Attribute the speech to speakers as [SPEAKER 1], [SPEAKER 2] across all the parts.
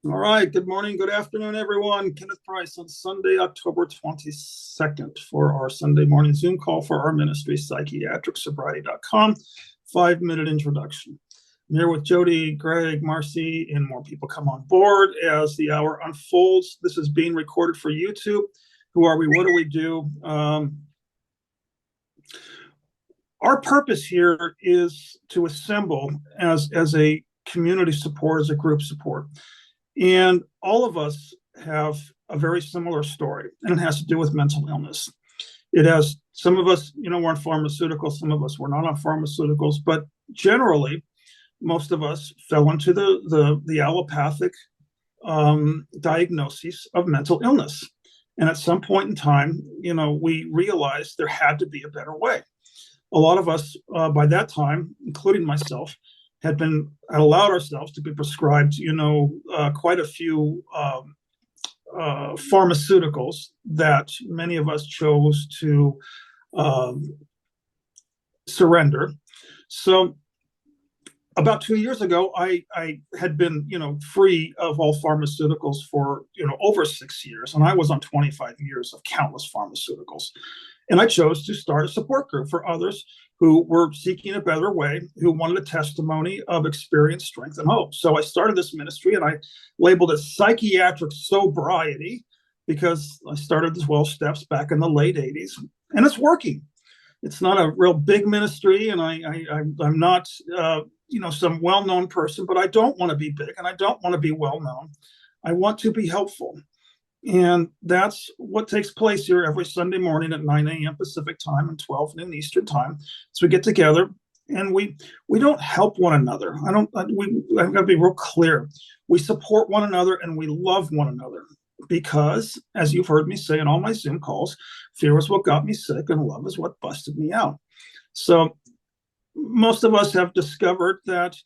[SPEAKER 1] All right. Good morning. Good afternoon, everyone. Kenneth Price on Sunday, October 22nd for our Sunday morning Zoom call for our ministry, psychiatricsobriety.com. 5-minute introduction. I'm here with Jody, Greg, Marcy, and more people come on board as the hour unfolds. This is being recorded for YouTube. Who are we? What do we do? Our purpose here is to assemble as a community support, as a group support. And all of us have a very similar story, and it has to do with mental illness. It has, some of us, we're on pharmaceuticals, some of us were not on pharmaceuticals, but generally, most of us fell into the allopathic diagnosis of mental illness. And at some point in time, we realized there had to be a better way. A lot of us, by that time, including myself, had allowed ourselves to be prescribed, quite a few pharmaceuticals that many of us chose to surrender. So about 2 years ago, I had been, free of all pharmaceuticals for, over 6 years, and I was on 25 years of countless pharmaceuticals. And I chose to start a support group for others who were seeking a better way, who wanted a testimony of experience, strength, and hope. So I started this ministry, and I labeled it Psychiatric Sobriety because I started the 12 steps back in the late 80s, and it's working. It's not a real big ministry, and I'm not, some well-known person, but I don't want to be big, and I don't want to be well-known. I want to be helpful. And that's what takes place here every Sunday morning at 9 a.m. Pacific time and 12 noon Eastern time. So we get together and we don't help one another. I've got to be real clear. We support one another and we love one another because, as you've heard me say in all my Zoom calls, fear is what got me sick and love is what busted me out. So most of us have discovered that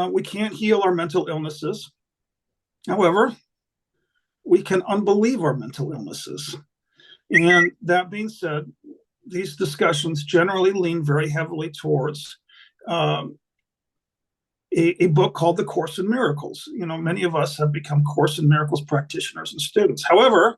[SPEAKER 1] we can't heal our mental illnesses. However, we can unbelieve our mental illnesses. And that being said, these discussions generally lean very heavily towards a book called The Course in Miracles. Many of us have become Course in Miracles practitioners and students. However,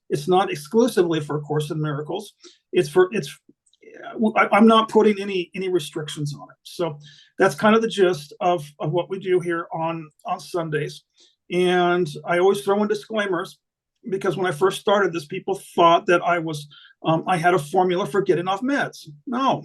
[SPEAKER 1] it's not exclusively for Course in Miracles. I'm not putting any restrictions on it. So that's kind of the gist of what we do here on Sundays. And I always throw in disclaimers because when I first started this, people thought that I had a formula for getting off meds. No,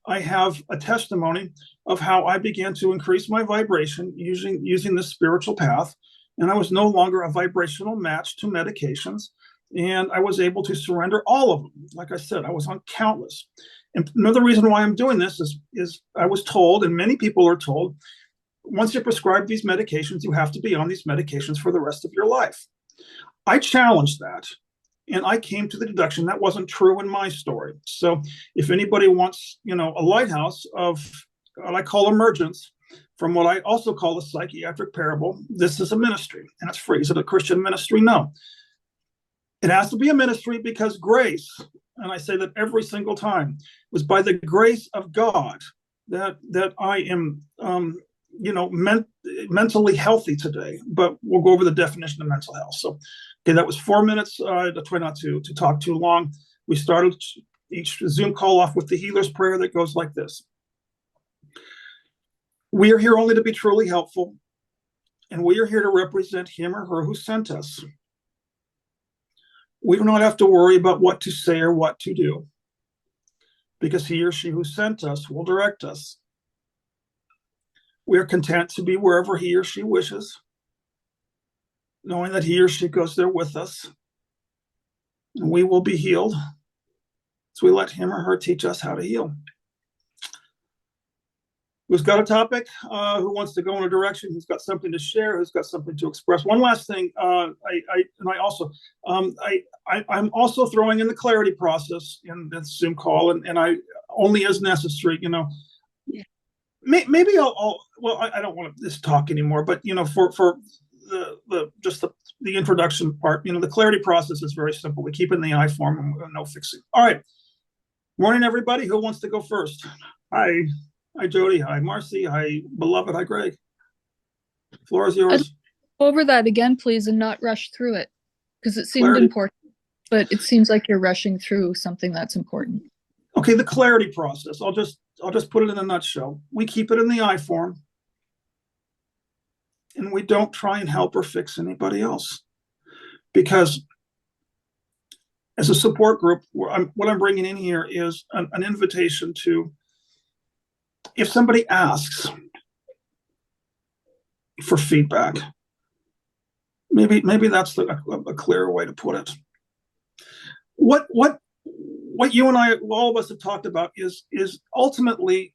[SPEAKER 1] I have a testimony of how I began to increase my vibration using the spiritual path. And I was no longer a vibrational match to medications. And I was able to surrender all of them. Like I said, I was on countless. And another reason why I'm doing this is I was told, and many people are told, once you're prescribed these medications, you have to be on these medications for the rest of your life. I challenged that, and I came to the deduction that wasn't true in my story. So if anybody wants, a lighthouse of what I call emergence, from what I also call the psychiatric parable, this is a ministry, and it's free. Is it a Christian ministry? No. It has to be a ministry because grace, and I say that every single time, was by the grace of God that I am mentally healthy today. But we'll go over the definition of mental health. So, okay, that was 4 minutes. I try not to talk too long. We started each Zoom call off with the healer's prayer that goes like this. We are here only to be truly helpful, and we are here to represent him or her who sent us. We do not have to worry about what to say or what to do, because he or she who sent us will direct us. We are content to be wherever he or she wishes, knowing that he or she goes there with us, and we will be healed. So we let him or her teach us how to heal. Who's got a topic? Who wants to go in a direction? Who's got something to share? Who's got something to express? One last thing, I'm also throwing in the clarity process in this Zoom call, and I only as necessary. Maybe I don't want to just talk anymore, but for the introduction part, the clarity process is very simple. We keep it in the I form and no fixing. All right. Morning, everybody. Who wants to go first? Hi, Jody. Hi, Marcy. Hi, beloved. Hi, Greg. Floor is yours.
[SPEAKER 2] over that again, please, and not rush through it, because it seemed
[SPEAKER 1] Clarity.
[SPEAKER 2] important, but it seems like you're rushing through something that's important.
[SPEAKER 1] Okay, the clarity process. I'll just put it in a nutshell. We keep it in the I form, and we don't try and help or fix anybody else, because as a support group, what I'm bringing in here is an invitation to, if somebody asks for feedback, maybe that's a clearer way to put it. What you and I, all of us, have talked about is ultimately,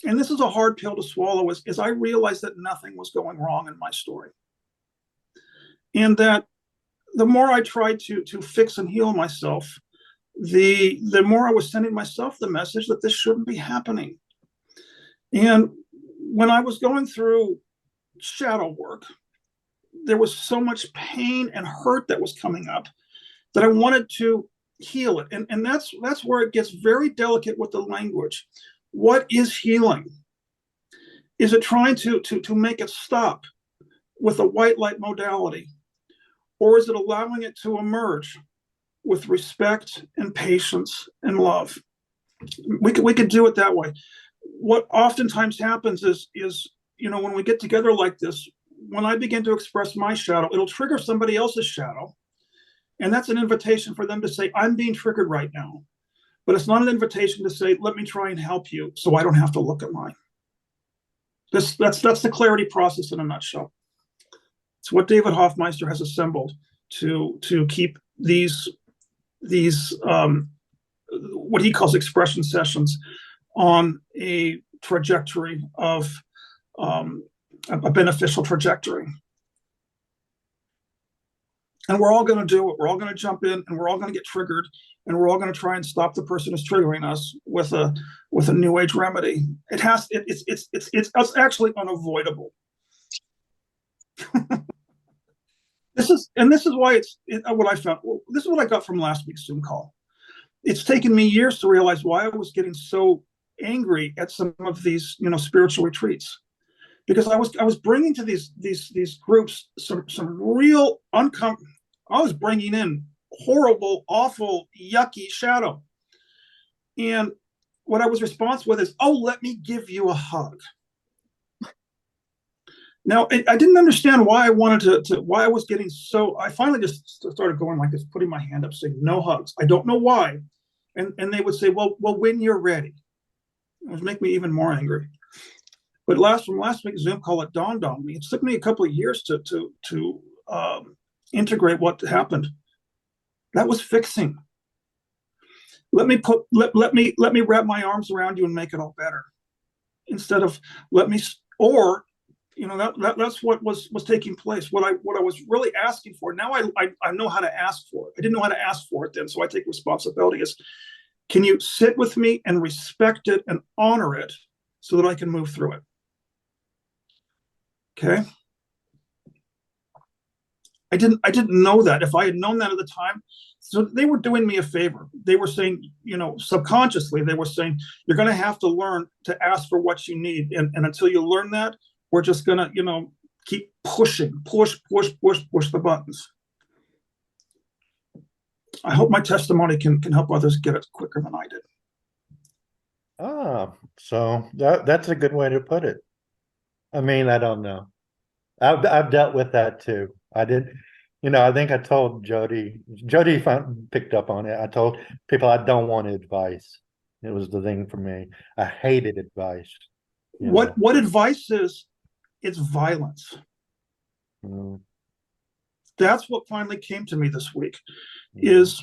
[SPEAKER 1] and this is a hard pill to swallow, is I realized that nothing was going wrong in my story, and that the more I tried to fix and heal myself, the more I was sending myself the message that this shouldn't be happening. And when I was going through shadow work, there was so much pain and hurt that was coming up that I wanted to heal it. And that's where it gets very delicate with the language. What is healing? Is it trying to make it stop with a white light modality? Or is it allowing it to emerge with respect and patience and love? We could do it that way. What oftentimes happens is, when we get together like this, when I begin to express my shadow, it'll trigger somebody else's shadow. And that's an invitation for them to say, I'm being triggered right now. But it's not an invitation to say, let me try and help you so I don't have to look at mine. That's the clarity process in a nutshell. It's what David Hoffmeister has assembled to keep these what he calls expression sessions on a trajectory of a beneficial trajectory. And we're all going to do it. We're all going to jump in, and we're all going to get triggered, and we're all going to try and stop the person who's triggering us with a new age remedy. It's actually unavoidable. This is why what I found. This is what I got from last week's Zoom call. It's taken me years to realize why I was getting so angry at some of these, spiritual retreats, because I was bringing to these groups some real uncomfortable. I was bringing in horrible, awful, yucky shadow, and what I was responsible with is, oh, let me give you a hug. Now, I didn't understand why I wanted why I was getting so. I finally just started going like this, putting my hand up, saying no hugs. I don't know why, and they would say, well, when you're ready. It was making me even more angry. But from last week's Zoom call, it dawned on me. It took me a couple of years to integrate what happened. That was fixing. Let me wrap my arms around you and make it all better, instead of that's what was taking place. What I was really asking for. Now I know how to ask for it. I didn't know how to ask for it then, so I take responsibility. Can you sit with me and respect it and honor it so that I can move through it? Okay. I didn't know that. If I had known that at the time, so they were doing me a favor. They were saying, subconsciously, they were saying, you're going to have to learn to ask for what you need. And until you learn that, we're just going to, keep pushing, push the buttons. I hope my testimony can help others get it quicker than I did.
[SPEAKER 3] So that's a good way to put it. I mean, I don't know. I've dealt with that too. I did, I think I told Jody picked up on it. I told people I don't want advice. It was the thing for me. I hated advice.
[SPEAKER 1] What advice is? It's violence.
[SPEAKER 3] Mm.
[SPEAKER 1] That's what finally came to me this week. Is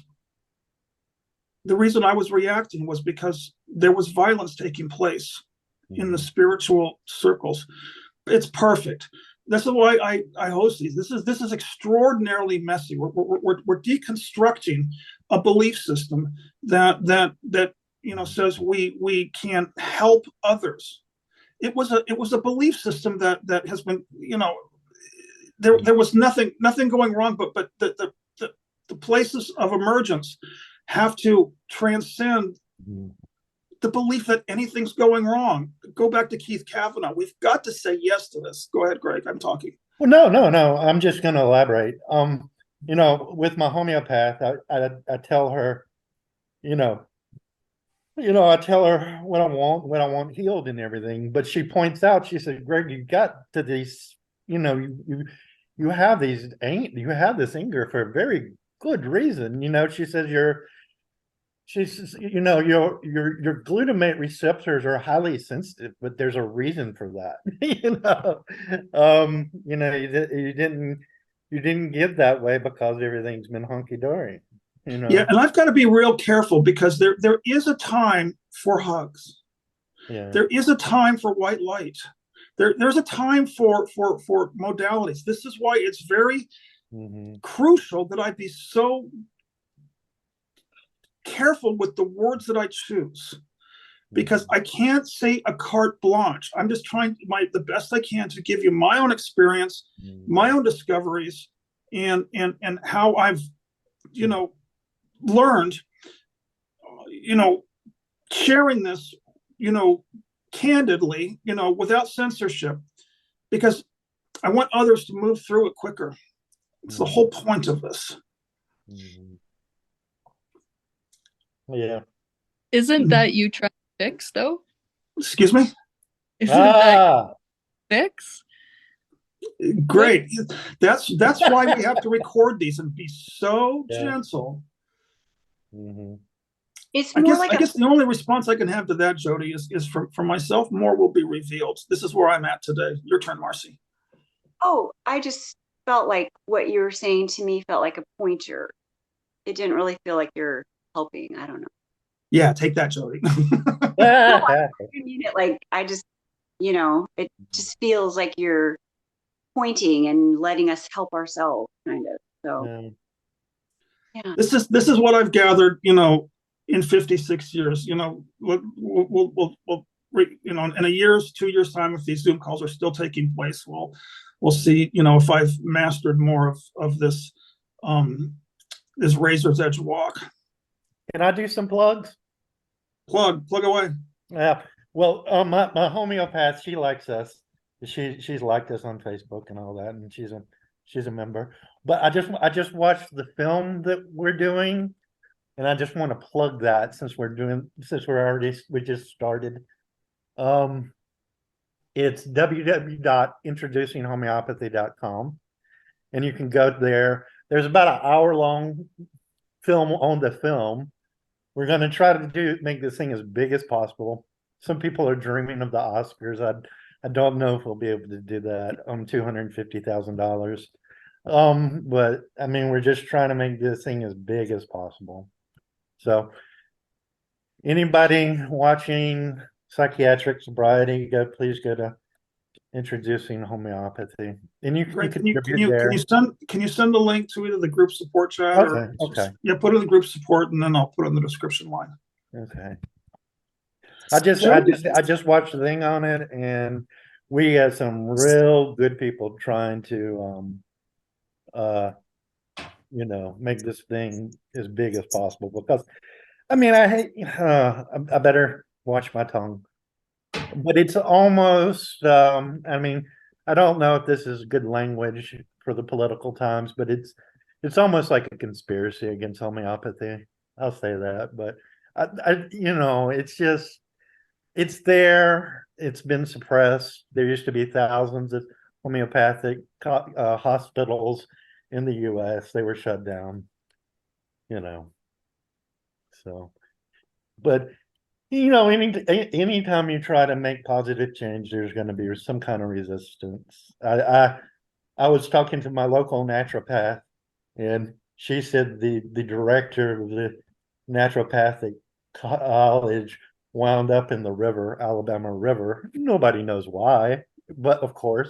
[SPEAKER 1] the reason I was reacting was because there was violence taking place in the spiritual circles. It's perfect. This is why I host these. This is extraordinarily messy. We're deconstructing a belief system that says we can help others. It was a belief system that has been, there was nothing going wrong, but the places of emergence have to transcend the belief that anything's going wrong. Go back to Keith Kavanaugh. We've got to say yes to this. Go ahead, Greg. I'm talking.
[SPEAKER 3] Well, no. I'm just going to elaborate. With my homeopath, I tell her, you know, I tell her what I want healed and everything. But she points out, she said, Greg, you got to these, you have these you have this anger for a very good reason. She says your glutamate receptors are highly sensitive, but there's a reason for that. You didn't get that way because everything's been hunky-dory.
[SPEAKER 1] Yeah, and I've got to be real careful because there is a time for hugs.
[SPEAKER 3] Yeah.
[SPEAKER 1] There is a time for white light. There's a time for modalities. This is why it's very crucial that I be so careful with the words that I choose, because I can't say a carte blanche. I'm just trying the best I can to give you my own experience, my own discoveries, and how I've learned, sharing this, candidly, without censorship, because I want others to move through it quicker. It's the whole point of this.
[SPEAKER 3] Yeah.
[SPEAKER 2] Isn't that you trying to fix, though?
[SPEAKER 1] Excuse me?
[SPEAKER 2] Isn't that fix?
[SPEAKER 1] Great. That's why we have to record these and be so gentle.
[SPEAKER 4] It's
[SPEAKER 1] I
[SPEAKER 4] more
[SPEAKER 1] guess the only response I can have to that, Jody, is for myself. More will be revealed. This is where I'm at today. Your turn, Marcy.
[SPEAKER 4] Oh, I just felt like what you were saying to me felt like a pointer. It didn't really feel like you're helping. I don't know.
[SPEAKER 1] Yeah, take that, Jody.
[SPEAKER 4] No, I mean it like I just, it just feels like you're pointing and letting us help ourselves, kind of. So, yeah.
[SPEAKER 1] This is what I've gathered, in 56 years. We'll in a year's, 2 years time, if these Zoom calls are still taking place, we'll see, if I've mastered more of this this razor's edge walk.
[SPEAKER 3] Can I do some plugs?
[SPEAKER 1] Plug away.
[SPEAKER 3] Yeah. Well, my homeopath, she likes us. She's liked us on Facebook and all that, and she's a member. But I just watched the film that we're doing, and I just want to plug that since we just started. It's www.introducinghomeopathy.com, and you can go there. There's about an hour-long film on the film. We're going to try to make this thing as big as possible. Some people are dreaming of the Oscars. I don't know if we'll be able to do that on $250,000. But I mean, we're just trying to make this thing as big as possible. So anybody watching Psychiatric Sobriety, please go to Introducing Homeopathy. And
[SPEAKER 1] can you send a link to either the group support chat or put it in the group support, and then I'll put it in the description line.
[SPEAKER 3] Okay. I just watched the thing on it, and we had some real good people trying to make this thing as big as possible, because I mean, I better watch my tongue, but it's almost I mean, I don't know if this is good language for the political times, but it's almost like a conspiracy against homeopathy. I'll say that, but it's there. It's been suppressed. There used to be thousands of homeopathic hospitals in the U.S. They were shut down, So, but anytime you try to make positive change, there's going to be some kind of resistance. I was talking to my local naturopath, and she said the director of the naturopathic college wound up in the Alabama River. Nobody knows why, but of course.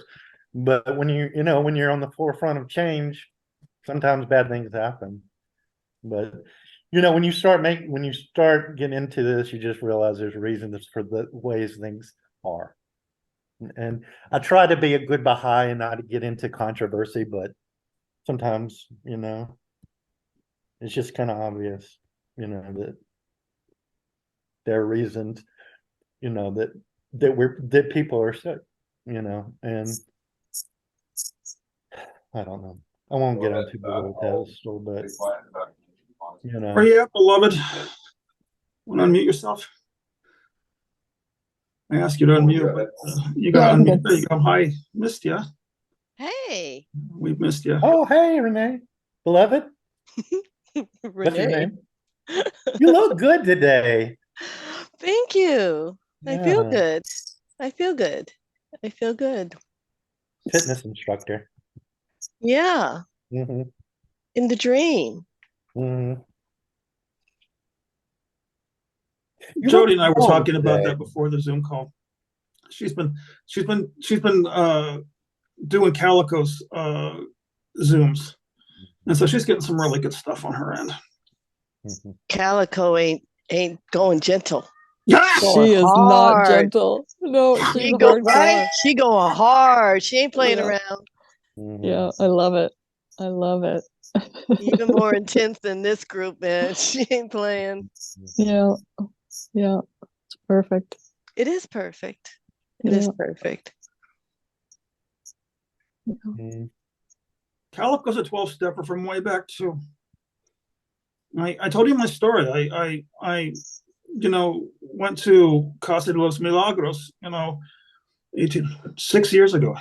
[SPEAKER 3] But when you're on the forefront of change, sometimes bad things happen. But when you start getting into this, you just realize there's reasons for the ways things are. And I try to be a good Baha'i and not get into controversy, but sometimes, it's just kind of obvious, that there are reasons, that people are sick, and I don't know. I won't get on too big of a pedestal, but
[SPEAKER 1] Are you up, beloved? Want to unmute yourself? I asked you to unmute, but you got to unmute. There you go. Hi, missed you.
[SPEAKER 5] Hey,
[SPEAKER 1] We've missed you.
[SPEAKER 3] oh, hey, Renee, beloved, what's your
[SPEAKER 5] Renee.
[SPEAKER 3] name? You look good today.
[SPEAKER 5] Thank you. I feel
[SPEAKER 3] Yeah.
[SPEAKER 5] good. I feel good. I feel good.
[SPEAKER 3] Fitness instructor.
[SPEAKER 5] Yeah,
[SPEAKER 3] hmm
[SPEAKER 5] in the dream.
[SPEAKER 3] hmm You
[SPEAKER 1] Jody
[SPEAKER 3] look
[SPEAKER 1] and I were
[SPEAKER 3] calm
[SPEAKER 1] talking about
[SPEAKER 3] today.
[SPEAKER 1] that before the Zoom call. She's been doing Calico's Zooms, and so she's getting some really good stuff on her end.
[SPEAKER 3] Mhm.
[SPEAKER 5] Calico ain't going gentle.
[SPEAKER 2] She is not
[SPEAKER 5] hard.
[SPEAKER 2] gentle. No,
[SPEAKER 5] She
[SPEAKER 2] she's
[SPEAKER 5] go
[SPEAKER 2] hardcore.
[SPEAKER 5] right. She going hard. She ain't playing
[SPEAKER 2] Yeah.
[SPEAKER 5] around.
[SPEAKER 3] Mhm.
[SPEAKER 2] Yeah, I love it. I love it.
[SPEAKER 5] Even more intense than this group, man. She ain't playing.
[SPEAKER 2] Yeah, yeah, it's perfect.
[SPEAKER 5] It is perfect. It is perfect.
[SPEAKER 3] Mhm.
[SPEAKER 1] Calico's a 12-stepper from way back too. I told you my story. I went to Casa de los Milagros, 6 years ago.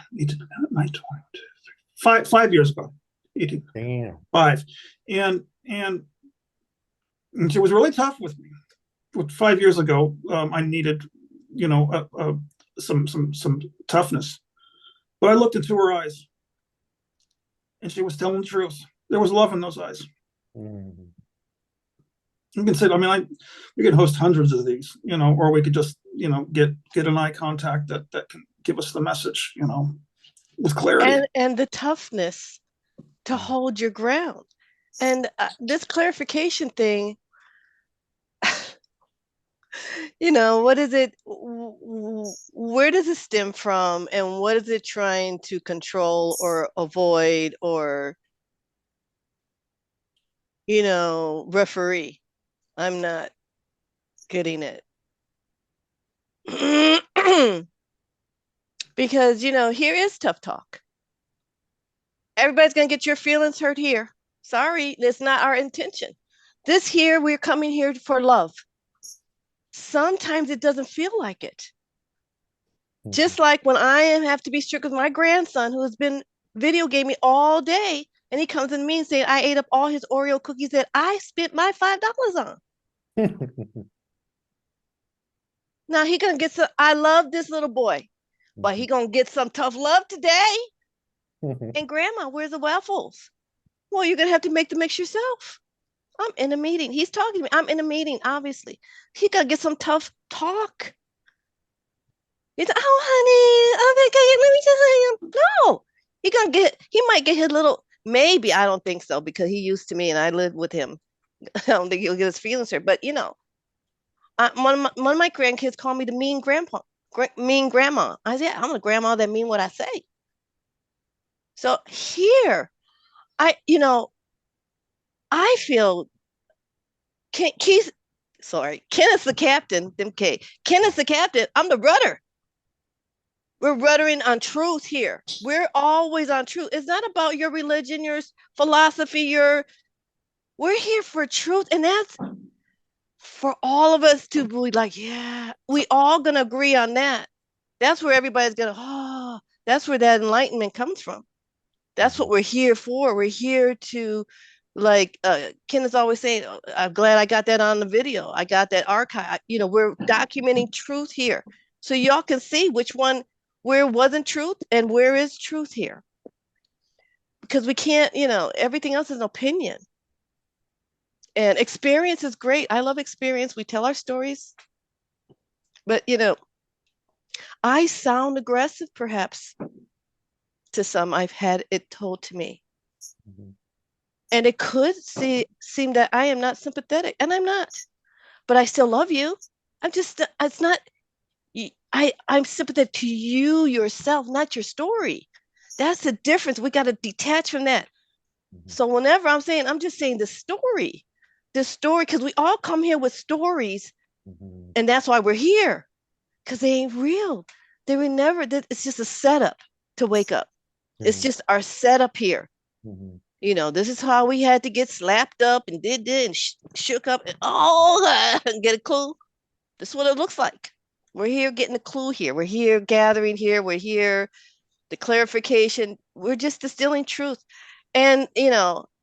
[SPEAKER 1] 5 years ago. 18,
[SPEAKER 3] Damn.
[SPEAKER 1] 5. And she was really tough with me. 5 years ago, I needed, some toughness. But I looked into her eyes, and she was telling the truth. There was love in those eyes.
[SPEAKER 3] Mhm.
[SPEAKER 1] You can say, we can host hundreds of these, or we could just, get an eye contact that can give us the message, with clarity.
[SPEAKER 5] And the toughness to hold your ground. And this clarification thing, what is it? Where does it stem from? And what is it trying to control or avoid or, referee? I'm not getting it. Because, here is tough talk. Everybody's going to get your feelings hurt here. Sorry, that's not our intention. This here, we're coming here for love. Sometimes it doesn't feel like it. Just like when I have to be strict with my grandson who has been video gaming all day, and he comes to me and saying, I ate up all his Oreo cookies that I spent my $5 on. Now he gonna get some, I love this little boy, but he gonna get some tough love today. And grandma, where's the waffles? Well, you're gonna have to make the mix yourself. I'm in a meeting. He's talking to me. I'm in a meeting, obviously. He gonna get some tough talk. He's, oh, honey, let me just, no. He might get his little, maybe, I don't think so, because he used to me and I lived with him. I don't think he'll get his feelings hurt, but one of my grandkids call me the mean grandma. I said, I'm a grandma that mean what I say. So here, I feel Kenneth's the captain, Kenneth's the captain, I'm the rudder. We're ruddering on truth here. We're always on truth. It's not about your religion, your philosophy, we're here for truth. And that's for all of us to be like, yeah, we all gonna agree on that. That's where everybody's gonna, that's where that enlightenment comes from. That's what we're here for. We're here to, like Kenneth's always saying, I'm glad I got that on the video. I got that archive. We're documenting truth here. So y'all can see where wasn't truth and where is truth here. Because we can't, everything else is an opinion. And experience is great. I love experience. We tell our stories. But, I sound aggressive, perhaps, to some. I've had it told to me. And it could seem that I am not sympathetic, and I'm not. But I still love you. It's not, I'm sympathetic to you yourself, not your story. That's the difference. We got to detach from that. So whenever I'm just saying the story, because we all come here with stories
[SPEAKER 3] Mhm.
[SPEAKER 5] And that's why we're here, because they ain't real. They were never, it's just a setup to wake up. It's
[SPEAKER 3] Mhm.
[SPEAKER 5] just our setup here.
[SPEAKER 3] Mhm.
[SPEAKER 5] This is how we had to get slapped up and did and shook up and all that and get a clue. This is what it looks like. We're here getting a clue here. We're here gathering here. We're here, the clarification. We're just distilling truth. And,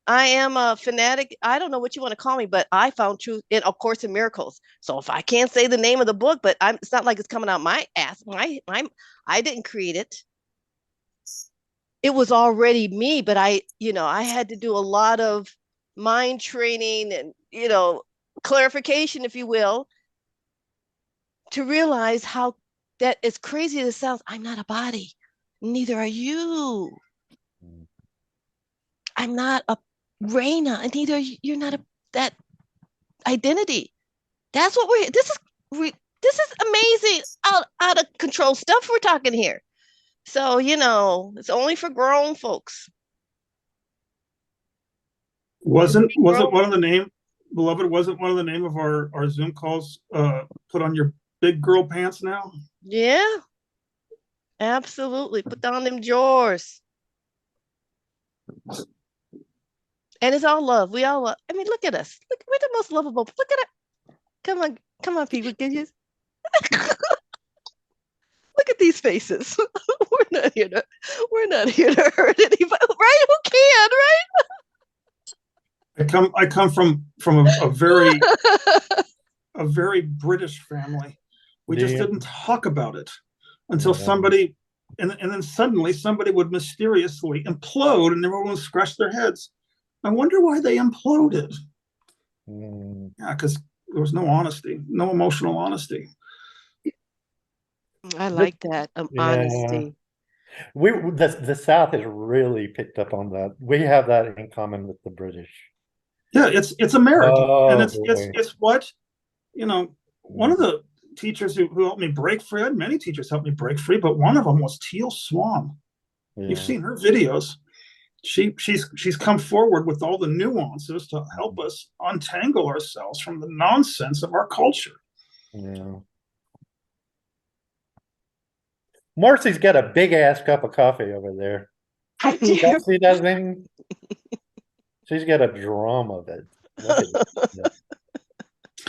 [SPEAKER 5] I am a fanatic. I don't know what you want to call me, but I found truth in A Course in Miracles. So if I can't say the name of the book, but it's not like it's coming out my ass. I didn't create it. It was already me, but I had to do a lot of mind training and, clarification, if you will, to realize how that, as crazy as it sounds, I'm not a body. Neither are you.
[SPEAKER 3] Mhm.
[SPEAKER 5] I'm not a Raina, and neither you're not that identity. That's what this is amazing, out of control stuff we're talking here. So, it's only for grown folks.
[SPEAKER 1] Wasn't
[SPEAKER 5] Grown.
[SPEAKER 1] one of the name, beloved, wasn't one of the name of our Zoom calls, put on your big girl pants now?
[SPEAKER 5] Yeah, absolutely. Put down them drawers. And it's all love. We all love. I mean, look at us. Look, we're the most lovable. Look at it. Come on, people. Can you look at these faces? We're not here to hurt anybody, right? Who can,
[SPEAKER 1] I come from a very
[SPEAKER 5] right?
[SPEAKER 1] a very British family. We just
[SPEAKER 3] Yeah.
[SPEAKER 1] didn't talk about it until
[SPEAKER 3] Yeah.
[SPEAKER 1] somebody, and then suddenly somebody would mysteriously implode, and everyone would scratch their heads. I wonder why they imploded.
[SPEAKER 3] Mm.
[SPEAKER 1] Yeah, because there was no honesty, no emotional honesty.
[SPEAKER 5] I
[SPEAKER 3] But
[SPEAKER 5] like that.
[SPEAKER 3] yeah,
[SPEAKER 5] Honesty.
[SPEAKER 3] the South has really picked up on that. We have that in common with the British.
[SPEAKER 1] Yeah, it's American, and
[SPEAKER 3] Oh
[SPEAKER 1] it's
[SPEAKER 3] boy.
[SPEAKER 1] it's what one of
[SPEAKER 3] Mm.
[SPEAKER 1] the teachers who helped me break free. I had many teachers help me break free, but one of them was Teal Swan. You've
[SPEAKER 3] Yeah.
[SPEAKER 1] seen her videos. She's come forward with all the nuances to help us untangle ourselves from the nonsense of our culture.
[SPEAKER 3] Yeah. Marcy's got a big ass cup of coffee over there.
[SPEAKER 4] I do.
[SPEAKER 3] Y'all see that thing? She's got a drum of it. Look at that.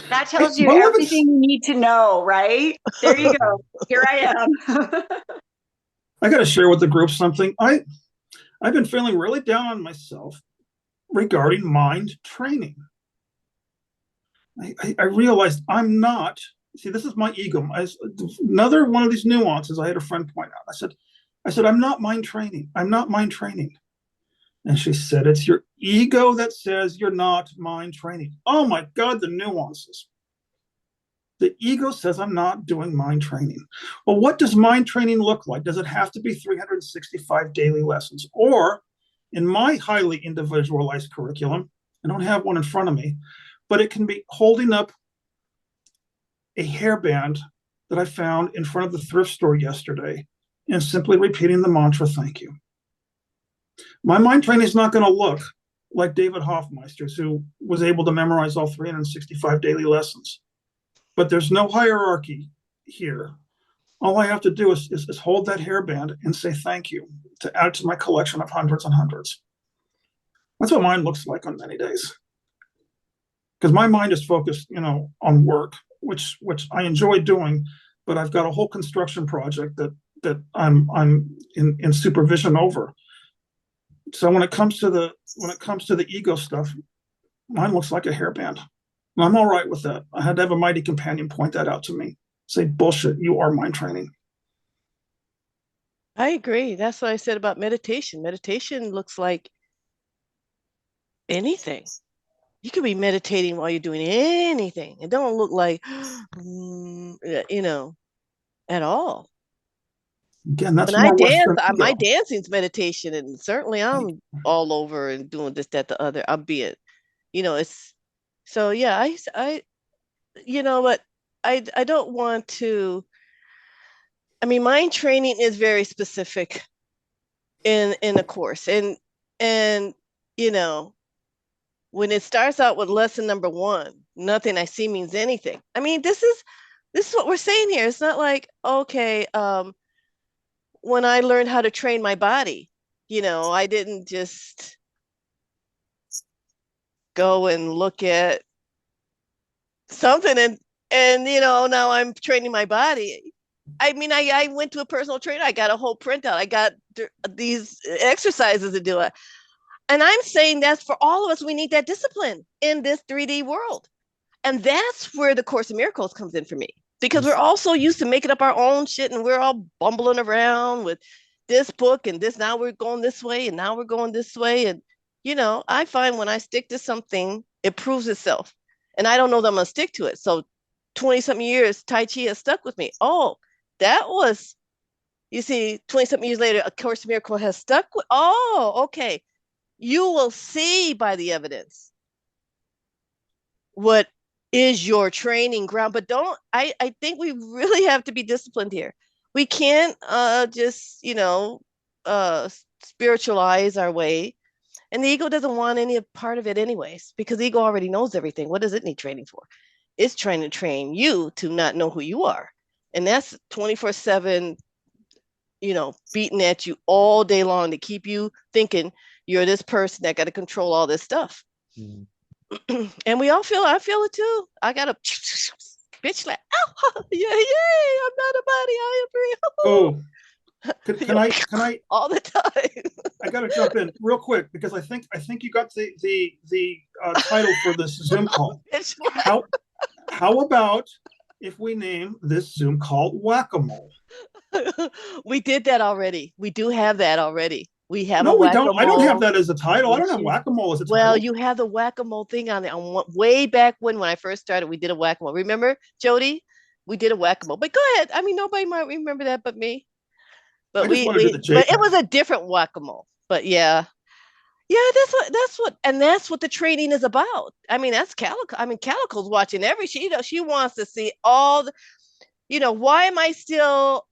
[SPEAKER 4] That tells you
[SPEAKER 1] Beloved,
[SPEAKER 4] everything you need to know, right? There you go. Here I am.
[SPEAKER 1] I got to share with the group something. I've been feeling really down on myself regarding mind training. I realized I'm not. See, this is my ego. Another one of these nuances. I had a friend point out. I said, I'm not mind training. I'm not mind training. And she said, it's your ego that says you're not mind training. Oh my God, the nuances. The ego says I'm not doing mind training. Well, what does mind training look like? Does it have to be 365 daily lessons? Or in my highly individualized curriculum, I don't have one in front of me, but it can be holding up a hairband that I found in front of the thrift store yesterday and simply repeating the mantra, thank you. My mind training is not going to look like David Hoffmeister's, who was able to memorize all 365 daily lessons. But there's no hierarchy here. All I have to do is hold that hairband and say thank you to add to my collection of hundreds and hundreds. That's what mine looks like on many days. Because my mind is focused, on work, which I enjoy doing, but I've got a whole construction project that I'm in supervision over. So when it comes to the ego stuff, mine looks like a hairband. And I'm all right with that. I had to have a mighty companion point that out to me. Say, bullshit, you are mind training.
[SPEAKER 5] I agree. That's what I said about meditation. Meditation looks like anything. You could be meditating while you're doing anything. It don't look like, at all.
[SPEAKER 1] Again, that's
[SPEAKER 5] When I
[SPEAKER 1] more
[SPEAKER 5] dance,
[SPEAKER 1] Western
[SPEAKER 5] my
[SPEAKER 1] ego.
[SPEAKER 5] dancing's meditation, and certainly I'm all over and doing this, that, the other. Albeit, it's so yeah. But I don't want to. I mean, mind training is very specific in a course, and you know when it starts out with lesson number 1, nothing I see means anything. I mean, this is what we're saying here. It's not like, okay, when I learned how to train my body, I didn't just go and look at something and now I'm training my body. I mean, I went to a personal trainer. I got a whole printout. I got these exercises to do it. And I'm saying that's for all of us. We need that discipline in this 3D world. And that's where the Course in Miracles comes in for me, because we're all so used to making up our own shit, and we're all bumbling around with this book and this. Now we're going this way, and now we're going this way. And, I find when I stick to something, it proves itself. And I don't know that I'm going to stick to it. So 20-something years, Tai Chi has stuck with me. Oh, that was, you see, 20-something years later, A Course in Miracles has stuck with, oh, okay. You will see by the evidence what is your training ground. But I think we really have to be disciplined here. We can't just, spiritualize our way. And the ego doesn't want any part of it anyways, because the ego already knows everything. What does it need training for? It's trying to train you to not know who you are. And that's 24/7, beating at you all day long to keep you thinking you're this person that got to control all this stuff. Mm-hmm. And I feel it too. I got a bitch like, oh, yeah, I'm not a body. I am free.
[SPEAKER 1] Oh, can I
[SPEAKER 5] all the time?
[SPEAKER 1] I got to jump in real quick, because I think you got the title for this Zoom call. How about if we name this Zoom call Whack-A-Mole?
[SPEAKER 5] We did that already. We do have that already. We have
[SPEAKER 1] no, we don't. I don't have that as a title. I don't have Whack-A-Mole as a title.
[SPEAKER 5] Well, you have the Whack-A-Mole thing on there. Way back when I first started, we did a Whack-A-Mole. Remember, Jody? We did a Whack-A-Mole. But go ahead. I mean, nobody might remember that but me. But but it was a different Whack-A-Mole. But yeah, that's what the training is about. I mean, that's Calico. I mean, Calico's watching she wants to see all the, why am I still,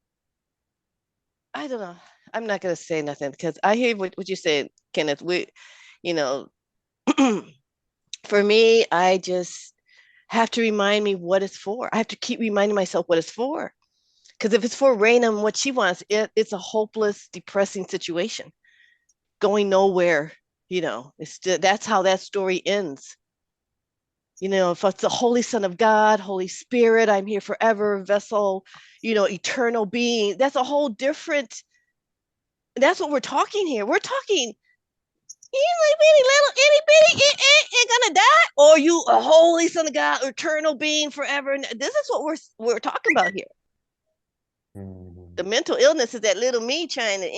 [SPEAKER 5] I don't know. I'm not going to say nothing, because I hear what you said, Kenneth. For me, I just have to remind me what it's for. I have to keep reminding myself what it's for. Because if it's for Raina and what she wants, it's a hopeless, depressing situation going nowhere. That's how that story ends. If it's the Holy Son of God, Holy Spirit, I'm here forever, vessel, eternal being, that's a whole different. That's what we're talking here. We're talking, itty bitty, ain't gonna die, or you a Holy Son of God, eternal being forever. And this is what we're talking about here. Mm-hmm. The mental illness is that little me trying to.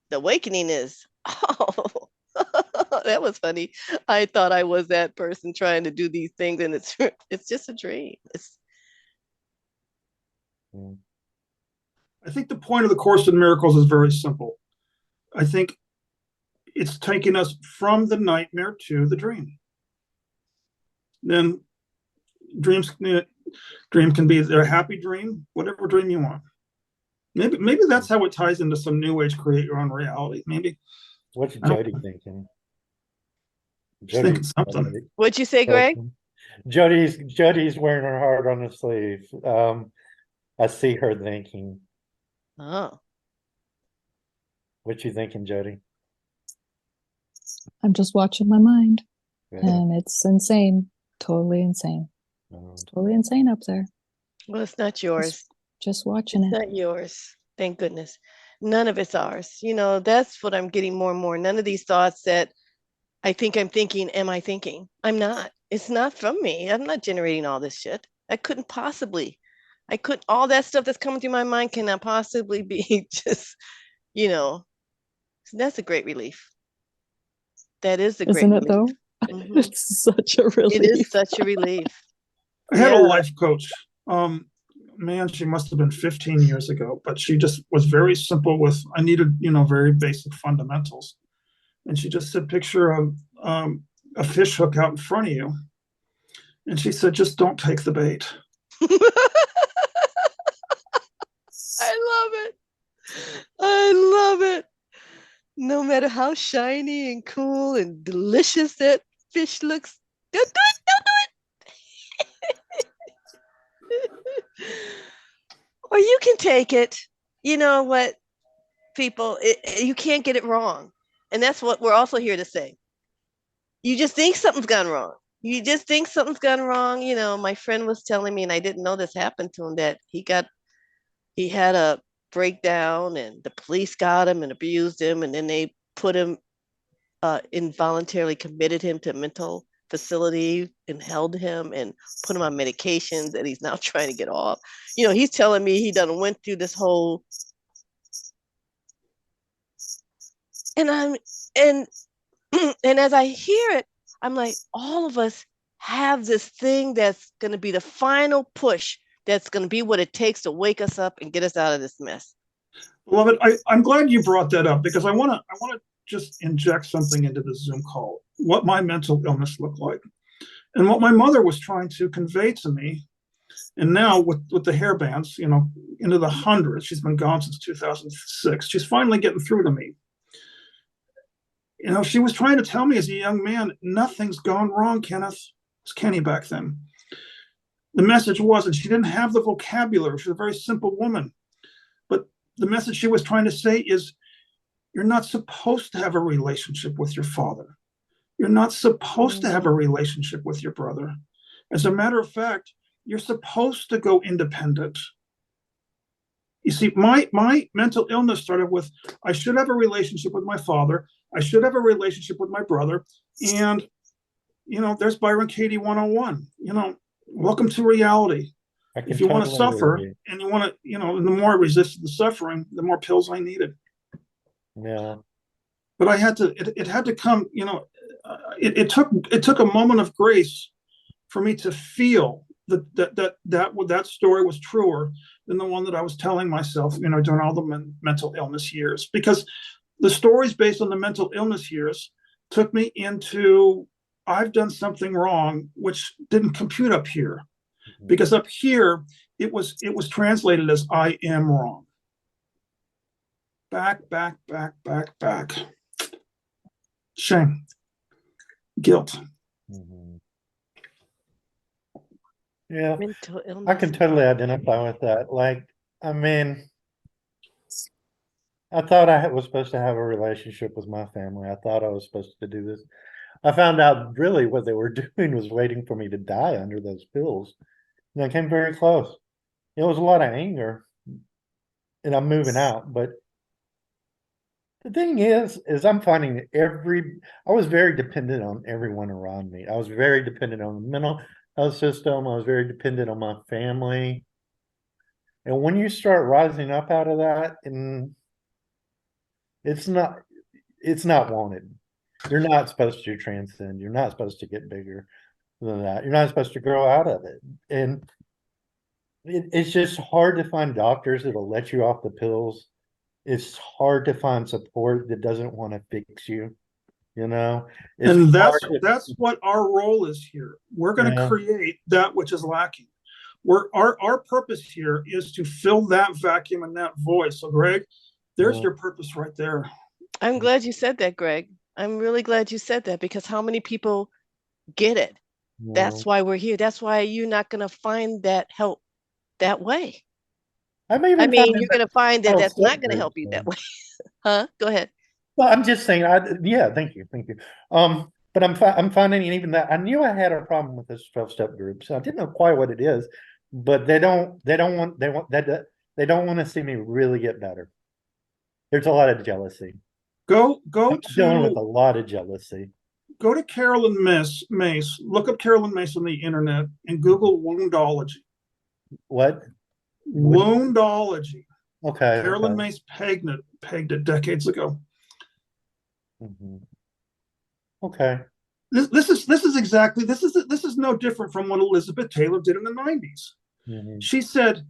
[SPEAKER 5] The awakening is, oh, that was funny. I thought I was that person trying to do these things, and it's just a dream.
[SPEAKER 1] I think the point of the Course in Miracles is very simple. I think it's taking us from the nightmare to the dream. Then dream can be a happy dream, whatever dream you want. Maybe that's how it ties into some new age create your own reality. Maybe.
[SPEAKER 3] What's Jody thinking?
[SPEAKER 1] She's thinking something.
[SPEAKER 5] What'd you say, Greg?
[SPEAKER 3] Jody's wearing her heart on her sleeve. I see her thinking.
[SPEAKER 5] Oh.
[SPEAKER 3] What you thinking, Jody?
[SPEAKER 2] I'm just watching my mind. Yeah. And it's insane. Totally insane. Totally insane up there.
[SPEAKER 5] Well, it's not yours.
[SPEAKER 2] Just watching
[SPEAKER 5] it's
[SPEAKER 2] it.
[SPEAKER 5] Not yours. Thank goodness. None of it's ours. That's what I'm getting more and more. None of these thoughts that I think I'm thinking, am I thinking? I'm not. It's not from me. I'm not generating all this shit. All that stuff that's coming through my mind cannot possibly be just, that's a great relief. That is a great relief.
[SPEAKER 2] Isn't it though? Mm-hmm. It's such a relief.
[SPEAKER 5] It is such a relief.
[SPEAKER 1] I had a life coach. Man, she must have been 15 years ago, but she just was very simple with, I needed, very basic fundamentals. And she just said, picture a fish hook out in front of you. And she said, just don't take the bait.
[SPEAKER 5] I love it. No matter how shiny and cool and delicious that fish looks, don't do it, don't do it. Or you can take it. You know what, people, you can't get it wrong. And that's what we're also here to say. You just think something's gone wrong. You just think something's gone wrong. You know, my friend was telling me, and I didn't know this happened to him, that he had a breakdown and the police got him and abused him, and then they put him involuntarily committed him to a mental facility and held him and put him on medications that he's now trying to get off. You know, he's telling me he done went through this whole, and and as I hear it, I'm like, all of us have this thing that's going to be the final push, that's going to be what it takes to wake us up and get us out of this mess.
[SPEAKER 1] Beloved, I'm glad you brought that up, because I want to just inject something into the Zoom call, what my mental illness looked like and what my mother was trying to convey to me. And now with the hair bands, you know, into the hundreds, she's been gone since 2006. She's finally getting through to me. You know, she was trying to tell me as a young man, nothing's gone wrong, Kenneth. It's Kenny back then. The message wasn't, she didn't have the vocabulary. She's a very simple woman. But the message she was trying to say is, you're not supposed to have a relationship with your father. You're not supposed to have a relationship with your brother. As a matter of fact, you're supposed to go independent. You see, my mental illness started with, I should have a relationship with my father. I should have a relationship with my brother. And, you know, there's Byron Katie 101. You know, welcome to reality. If you want to suffer and you want to, you know, the more I resisted the suffering, the more pills I needed.
[SPEAKER 3] Yeah.
[SPEAKER 1] But I had to, it had to come, you know, it took a moment of grace for me to feel that story was truer than the one that I was telling myself, you know, during all the mental illness years. Because the stories based on the mental illness years took me into, I've done something wrong, which didn't compute up here. Because up here, it was translated as I am wrong. Back. Shame. Guilt.
[SPEAKER 3] Yeah,
[SPEAKER 5] Mental illness.
[SPEAKER 3] I can totally identify with that. Like, I mean, I thought I was supposed to have a relationship with my family. I thought I was supposed to do this. I found out really what they were doing was waiting for me to die under those pills. And I came very close. It was a lot of anger, and I'm moving out. But the thing is I'm finding I was very dependent on everyone around me. I was very dependent on the mental health system. I was very dependent on my family. And when you start rising up out of that, and it's not wanted. You're not supposed to transcend. You're not supposed to get bigger than that. You're not supposed to grow out of it. And it's just hard to find doctors that'll let you off the pills. It's hard to find support that doesn't want to fix you, you know?
[SPEAKER 1] And that's what our role is here. We're going to create that which is lacking. Our purpose here is to fill that vacuum and that void. So Greg, there's your purpose right there.
[SPEAKER 5] I'm glad you said that, Greg. I'm really glad you said that, because how many people get it? That's why we're here. That's why you're not going to find that help that way. I mean, you're going to find that that's not going to help you that way. Huh? Go ahead.
[SPEAKER 3] Well, I'm just saying, thank you. But I'm finding even that I knew I had a problem with this 12-step group, so I didn't know quite what it is, but they don't want to see me really get better. There's a lot of jealousy.
[SPEAKER 1] Dealing
[SPEAKER 3] with a lot of jealousy.
[SPEAKER 1] Go to Carolyn Mace. Look up Carolyn Mace on the internet and Google woundology.
[SPEAKER 3] What?
[SPEAKER 1] Woundology.
[SPEAKER 3] Okay.
[SPEAKER 1] Carolyn Mace pegged it decades ago.
[SPEAKER 3] Okay.
[SPEAKER 1] This is no different from what Elizabeth Taylor did in the 90s. She said,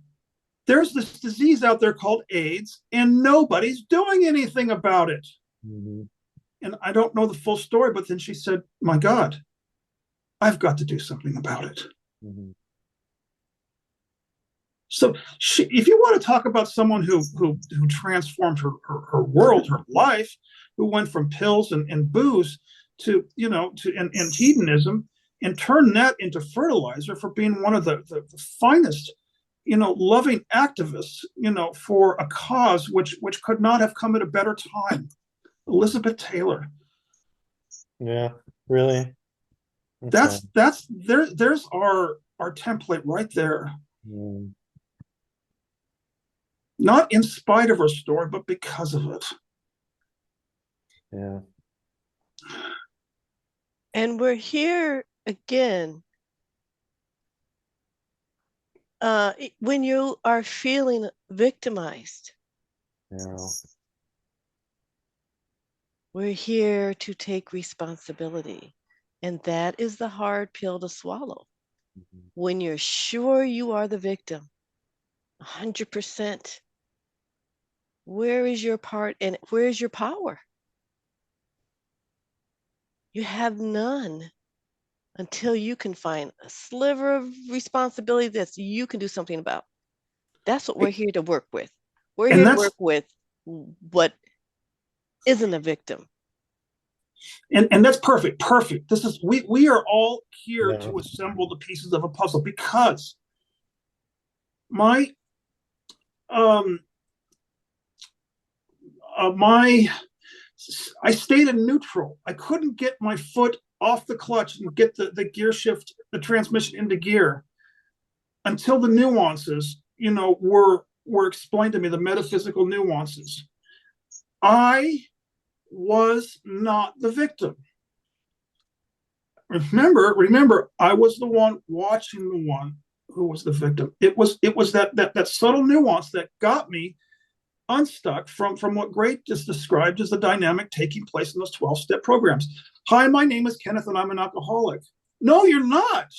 [SPEAKER 1] there's this disease out there called AIDS, and nobody's doing anything about it. And I don't know the full story, but then she said, my God, I've got to do something about it. So if you want to talk about someone who transformed her world, her life, who went from pills and booze to, and hedonism, and turned that into fertilizer for being one of the finest, loving activists, for a cause which could not have come at a better time. Elizabeth Taylor.
[SPEAKER 3] Yeah, really.
[SPEAKER 1] There's our template right there.
[SPEAKER 3] Mm.
[SPEAKER 1] Not in spite of her story, but because of it.
[SPEAKER 3] Yeah.
[SPEAKER 5] And we're here again. When you are feeling victimized,
[SPEAKER 3] Yeah.
[SPEAKER 5] we're here to take responsibility. And that is the hard pill to swallow. Mm-hmm. When you're sure you are the victim, 100%, where is your part and where is your power? You have none until you can find a sliver of responsibility that you can do something about. That's what we're here to work with. We're here to work with what isn't a victim.
[SPEAKER 1] And that's perfect. This is we are all here to assemble the pieces of a puzzle, because I stayed in neutral. I couldn't get my foot off the clutch and get the gear shift, the transmission into gear, until the nuances, were explained to me, the metaphysical nuances. I was not the victim. Remember, I was the one watching the one who was the victim. It was that subtle nuance that got me unstuck from what Great just described as the dynamic taking place in those 12-step programs. Hi, my name is Kenneth and I'm an alcoholic. No, you're not.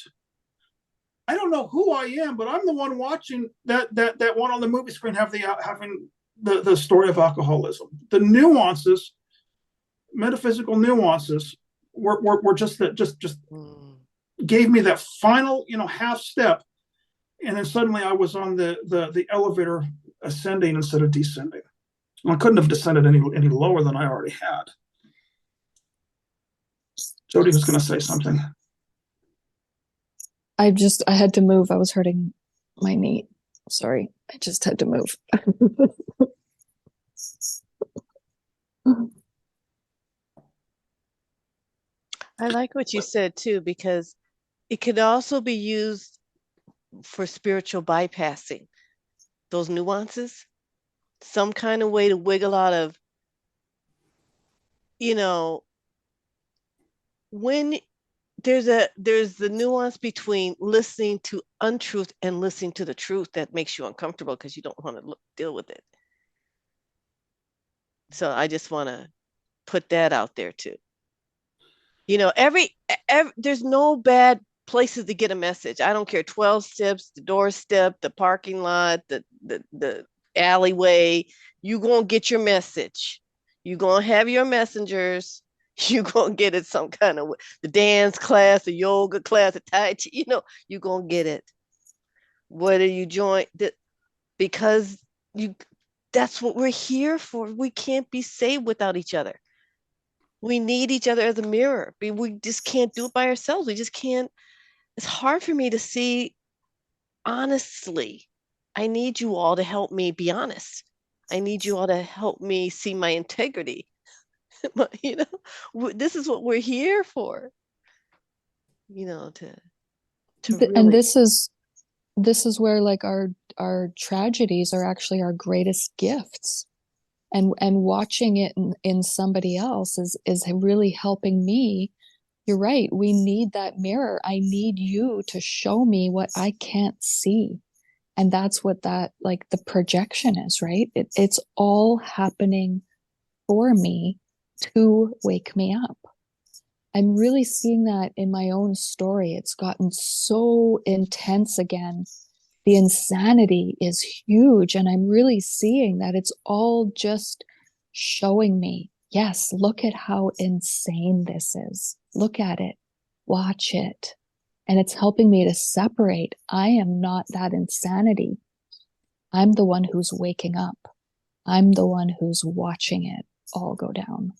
[SPEAKER 1] I don't know who I am, but I'm the one watching that one on the movie screen having the story of alcoholism. The nuances, metaphysical nuances, were just gave me that final, half step, and then suddenly I was on the elevator ascending instead of descending. I couldn't have descended any lower than I already had. Jody was going to say something.
[SPEAKER 2] I had to move. I was hurting my knee. Sorry, I just had to move.
[SPEAKER 5] I like what you said too, because it could also be used for spiritual bypassing those nuances, some kind of way to wiggle out of, when there's the nuance between listening to untruth and listening to the truth that makes you uncomfortable because you don't want to deal with it. So I just want to put that out there too. Every there's no bad places to get a message. I don't care, 12 steps, the doorstep, the parking lot, the alleyway, you gonna get your message. You gonna have your messengers. You gonna get it some kind of way. The dance class, the yoga class, the tai chi, you gonna get it. Whether you join because that's what we're here for. We can't be saved without each other. We need each other as a mirror. We just can't do it by ourselves. We just can't. It's hard for me to see, honestly. I need you all to help me be honest. I need you all to help me see my integrity. This is what we're here for. To really...
[SPEAKER 2] And this is where like our tragedies are actually our greatest gifts. And watching it in somebody else is really helping me. You're right. We need that mirror. I need you to show me what I can't see. And that's what that, like, the projection is, right? It's all happening for me to wake me up. I'm really seeing that in my own story. It's gotten so intense again. The insanity is huge. And I'm really seeing that it's all just showing me, yes, look at how insane this is. Look at it, watch it. And it's helping me to separate. I am not that insanity. I'm the one who's waking up. I'm the one who's watching it all go down.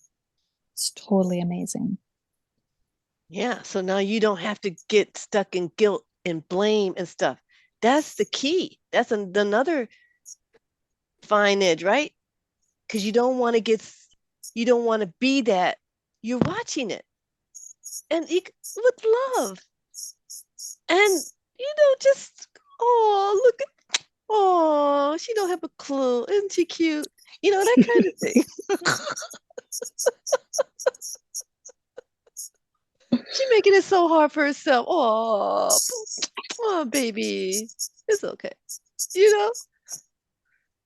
[SPEAKER 2] It's totally amazing.
[SPEAKER 5] Yeah. So now you don't have to get stuck in guilt and blame and stuff. That's the key. That's another fine edge, right? Because you don't want to you don't want to be that. You're watching it, and with love, and just look at, she don't have a clue, isn't she cute? That kind of thing. She making it so hard for herself. Oh, baby, it's okay.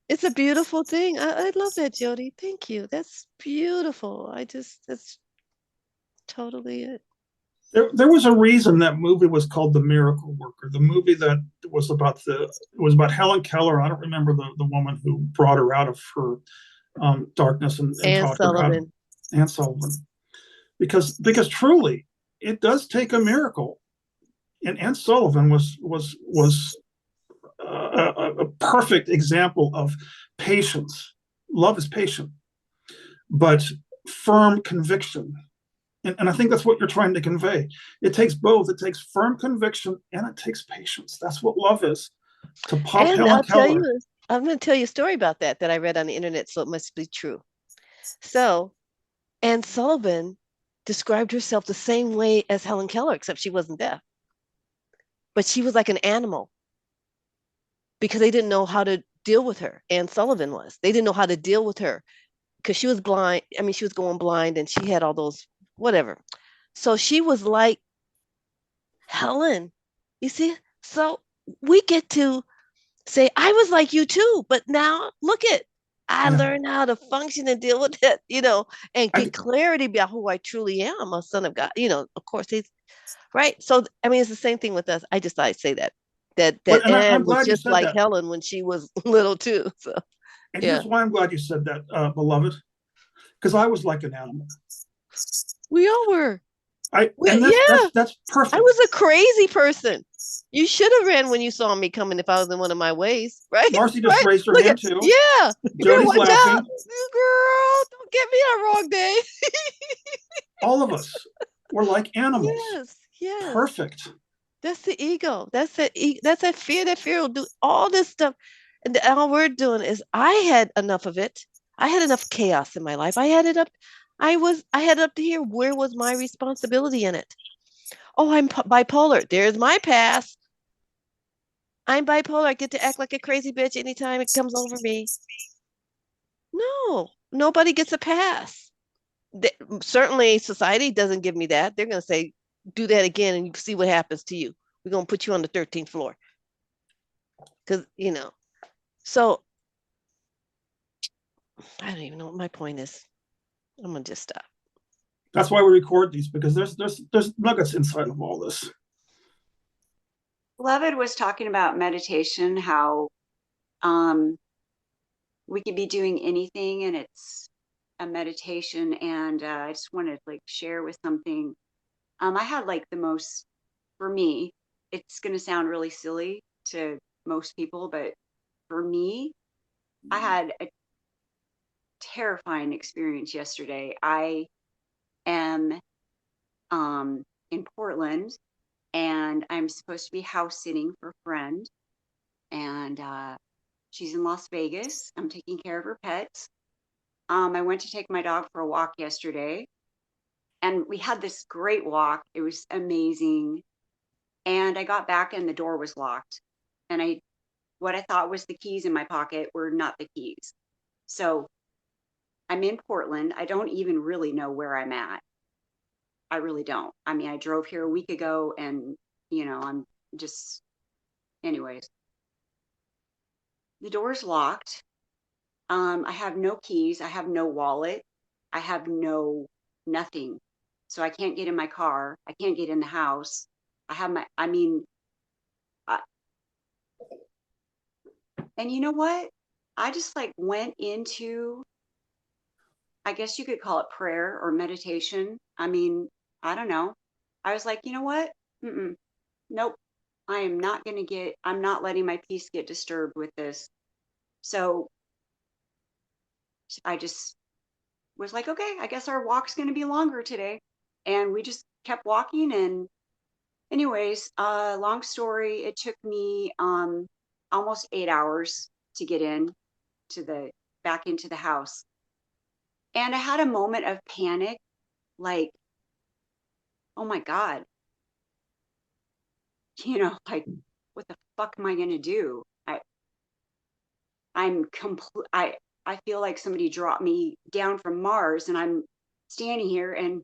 [SPEAKER 5] It's a beautiful thing. I love that, Jody. Thank you. That's beautiful. That's totally it.
[SPEAKER 1] There was a reason that movie was called The Miracle Worker. The movie that was about Helen Keller. I don't remember the woman who brought her out of her darkness and taught her how to. Anne Sullivan. Because truly, it does take a miracle. And Anne Sullivan was a perfect example of patience. Love is patient, but firm conviction. And I think that's what you're trying to convey. It takes both. It takes firm conviction and it takes patience. That's what love is. To pop
[SPEAKER 5] And
[SPEAKER 1] Helen Keller.
[SPEAKER 5] I'm going to tell you a story about that I read on the internet, so it must be true. So Anne Sullivan described herself the same way as Helen Keller, except she wasn't deaf. But she was like an animal because they didn't know how to deal with her. Anne Sullivan was. They didn't know how to deal with her because she was blind. I mean, she was going blind and she had all those whatever. So she was like Helen, you see? So we get to say, I was like you too, but now look at, I learned how to function and deal with it, and get clarity about who I truly am, a son of God, of course he's right. So, I mean, it's the same thing with us. I just thought I'd say that Anne was just like Helen when she was little too. So,
[SPEAKER 1] and here's why I'm glad you said that, beloved, because I was like an animal.
[SPEAKER 5] We all were.
[SPEAKER 1] That's perfect.
[SPEAKER 5] I was a crazy person. You should have ran when you saw me coming if I was in one of my ways, right?
[SPEAKER 1] Marcy just raised her hand too.
[SPEAKER 5] Yeah.
[SPEAKER 1] Jody's laughing.
[SPEAKER 5] Girl, don't get me on wrong day.
[SPEAKER 1] All of us were like animals.
[SPEAKER 5] Yes.
[SPEAKER 1] Perfect.
[SPEAKER 5] That's the ego. That's that fear. That fear will do all this stuff. And all we're doing is I had enough of it. I had enough chaos in my life. I had it up. I had it up to here. Where was my responsibility in it? Oh, I'm bipolar. There's my past. I'm bipolar. I get to act like a crazy bitch anytime it comes over me. No, nobody gets a pass. Certainly, society doesn't give me that. They're going to say, do that again and you see what happens to you. We're going to put you on the 13th floor. Because, so I don't even know what my point is. I'm going to just stop.
[SPEAKER 1] That's why we record these, because there's nuggets inside of all this.
[SPEAKER 4] Beloved was talking about meditation, how we could be doing anything and it's a meditation. And I just wanted to share with something. I had for me, it's going to sound really silly to most people, but for me, I had a terrifying experience yesterday. I am in Portland and I'm supposed to be house sitting for a friend, and she's in Las Vegas. I'm taking care of her pets. I went to take my dog for a walk yesterday and we had this great walk. It was amazing. And I got back and the door was locked. And what I thought was the keys in my pocket were not the keys. So I'm in Portland. I don't even really know where I'm at. I really don't. I mean, I drove here a week ago and, I'm just, anyways. The door's locked. I have no keys. I have no wallet. I have nothing. So I can't get in my car. I can't get in the house. And you know what? I just went into, I guess you could call it prayer or meditation. I mean, I don't know. I was like, you know what? Nope. I'm not letting my peace get disturbed with this. So I just was like, okay, I guess our walk's going to be longer today. And we just kept walking. And anyways, long story, it took me almost 8 hours to get in back into the house. And I had a moment of panic, like, oh my God, like, what the fuck am I going to do? I feel like somebody dropped me down from Mars, and I'm standing here and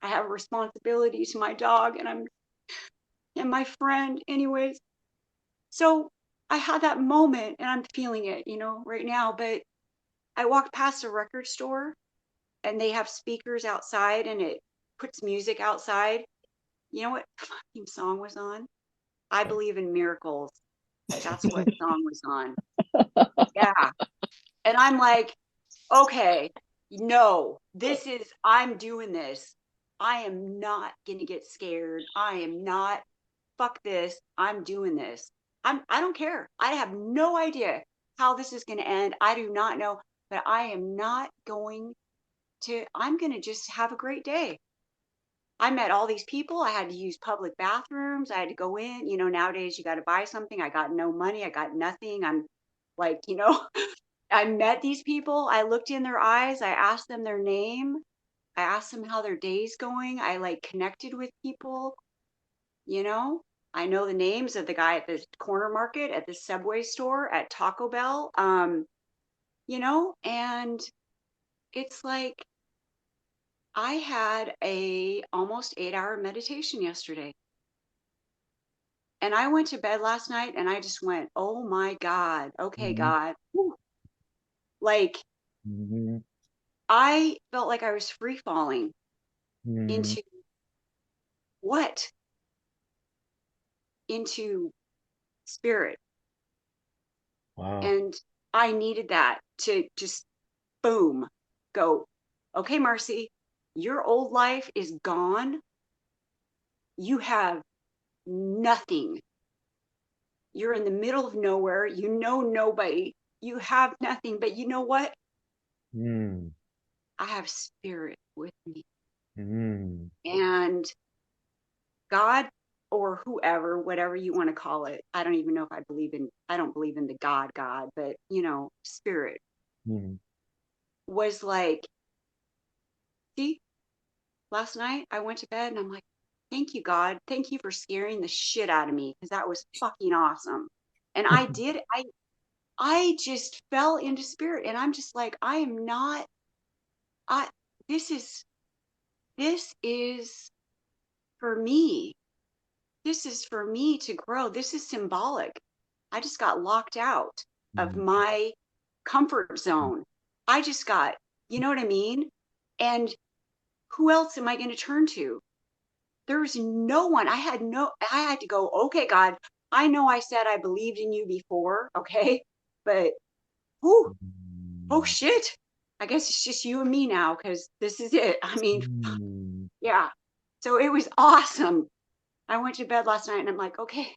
[SPEAKER 4] I have a responsibility to my dog and my friend. Anyways, so I had that moment, and I'm feeling it, right now. But I walked past a record store, and they have speakers outside, and it puts music outside. You know what fucking song was on? I Believe in Miracles. That's what song was on. Yeah. And I'm like, okay, no, I'm doing this. I am not going to get scared. I am not, fuck this. I'm doing this. I don't care. I have no idea how this is going to end. I do not know, but I am not going I'm going to just have a great day. I met all these people. I had to use public bathrooms. I had to go in. Nowadays you got to buy something. I got no money. I got nothing. I'm like, I met these people. I looked in their eyes. I asked them their name. I asked them how their day's going. I like connected with people. I know the names of the guy at the corner market, at the Subway store, at Taco Bell. And it's like, I had a almost 8-hour meditation yesterday. And I went to bed last night and I just went, oh my God. Okay, God. Whew. Like, I felt like I was free falling into what? Into spirit.
[SPEAKER 3] Wow.
[SPEAKER 4] And I needed that to just boom, go, okay, Marcy, your old life is gone. You have nothing. You're in the middle of nowhere. You know nobody. You have nothing. But you know what? I have spirit with me. And God, or whoever, whatever you want to call it. I don't even know if I don't believe in the God, but spirit was like, see, last night I went to bed and I'm like, thank you, God. Thank you for scaring the shit out of me, because that was fucking awesome. And I just fell into spirit, and I'm just like, this is for me. This is for me to grow. This is symbolic. I just got locked out of my comfort zone. I just got, you know what I mean? And who else am I going to turn to? There's no one. I had to go, okay, God, I know I said I believed in you before, okay? But, oh shit. I guess it's just you and me now, because this is it. I mean, yeah. So it was awesome. I went to bed last night and I'm like, okay,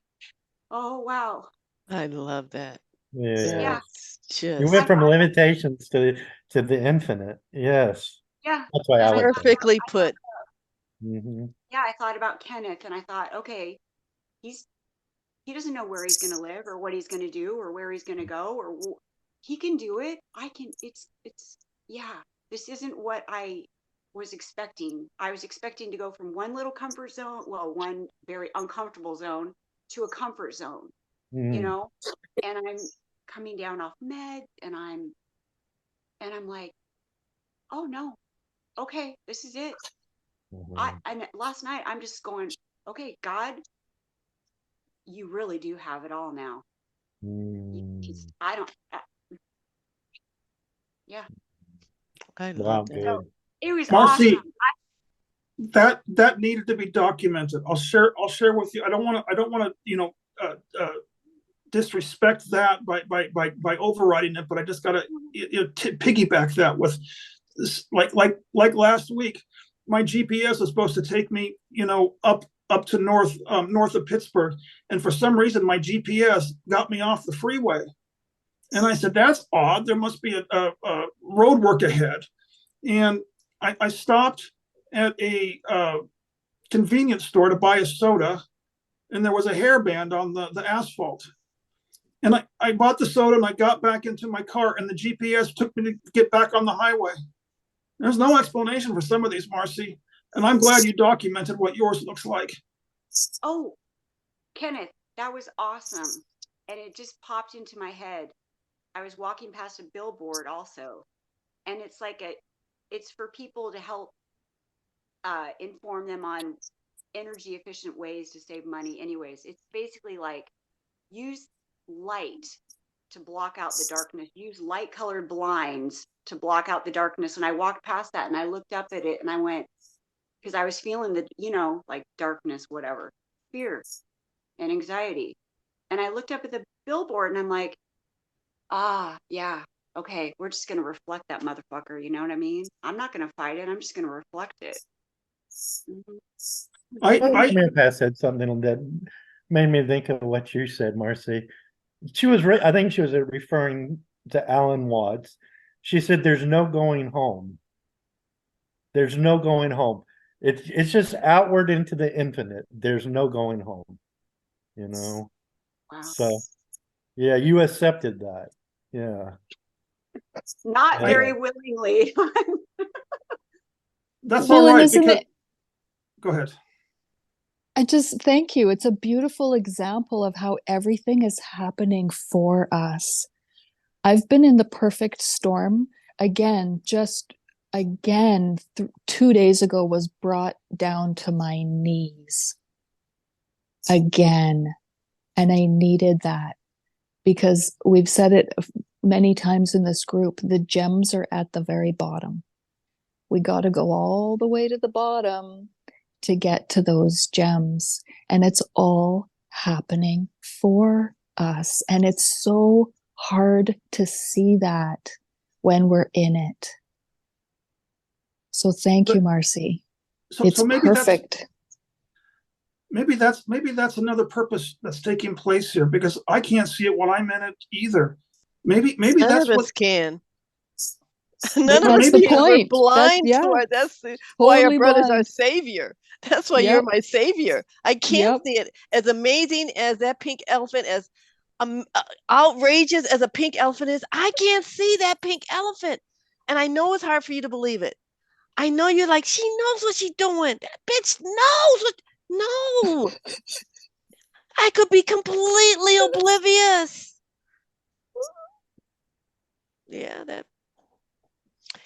[SPEAKER 4] oh, wow.
[SPEAKER 5] I love that.
[SPEAKER 3] Yeah.
[SPEAKER 5] Just
[SPEAKER 3] You went from limitations to the infinite. Yes.
[SPEAKER 4] Yeah.
[SPEAKER 3] That's why I would.
[SPEAKER 5] perfectly put.
[SPEAKER 4] Yeah, I thought about Kenneth, and I thought, okay, he doesn't know where he's going to live or what he's going to do or where he's going to go, or he can do it. I can. Yeah, this isn't what I was expecting. I was expecting to go from one little comfort zone, one very uncomfortable zone, to a comfort zone, and I'm coming down off meds, and I'm like, oh no, okay, this is it. And last night I'm just going, okay, God, you really do have it all now. Yeah.
[SPEAKER 5] I love
[SPEAKER 3] that.
[SPEAKER 4] So it was
[SPEAKER 1] Marcy,
[SPEAKER 4] awesome.
[SPEAKER 1] That needed to be documented. I'll share with you. I don't want to disrespect that by overriding it, but I just got to piggyback that with like last week. My GPS is supposed to take me up to north of Pittsburgh, and for some reason my GPS got me off the freeway, and I said, that's odd. There must be a road work ahead. and I stopped at a convenience store to buy a soda, and there was a hairband on the asphalt. And I bought the soda and I got back into my car, and the GPS took me to get back on the highway. There's no explanation for some of these, Marcy. And I'm glad you documented what yours looks like.
[SPEAKER 4] Oh, Kenneth, that was awesome. And it just popped into my head. I was walking past a billboard also. And it's like it's for people to help inform them on energy efficient ways to save money. Anyways, it's basically like use light to block out the darkness. Use light colored blinds to block out the darkness. And I walked past that and I looked up at it and I went, because I was feeling the, like darkness, whatever, fear and anxiety. And I looked up at the billboard and I'm like, yeah, okay, we're just going to reflect that motherfucker. You know what I mean? I'm not going to fight it. I'm just going to reflect it. Mm-hmm.
[SPEAKER 3] Pat said something that made me think of what you said, Marcy. I think she was referring to Alan Watts. She said, "There's no going home. There's no going home. It's just outward into the infinite. There's no going home." Wow. So, yeah, you accepted that. Yeah.
[SPEAKER 4] Not very willingly.
[SPEAKER 1] That's all right. Go ahead.
[SPEAKER 2] Thank you. It's a beautiful example of how everything is happening for us. I've been in the perfect storm again, 2 days ago was brought down to my knees again. And I needed that because we've said it many times in this group, the gems are at the very bottom. We got to go all the way to the bottom to get to those gems. And it's all happening for us. And it's so hard to see that when we're in it. So thank you, Marcy. It's perfect.
[SPEAKER 1] Maybe that's another purpose that's taking place here, because I can't see it when I'm in it either. Maybe that's what
[SPEAKER 5] can. None of us
[SPEAKER 2] the
[SPEAKER 5] can.
[SPEAKER 2] point.
[SPEAKER 5] We're blind to it. That's why our brother's our savior. That's why you're my savior. I can't see it. As amazing as that pink elephant, as outrageous as a pink elephant is, I can't see that pink elephant. And I know it's hard for you to believe it. I know you're like, she knows what she's doing. That bitch knows what. No. I could be completely oblivious. Yeah, that.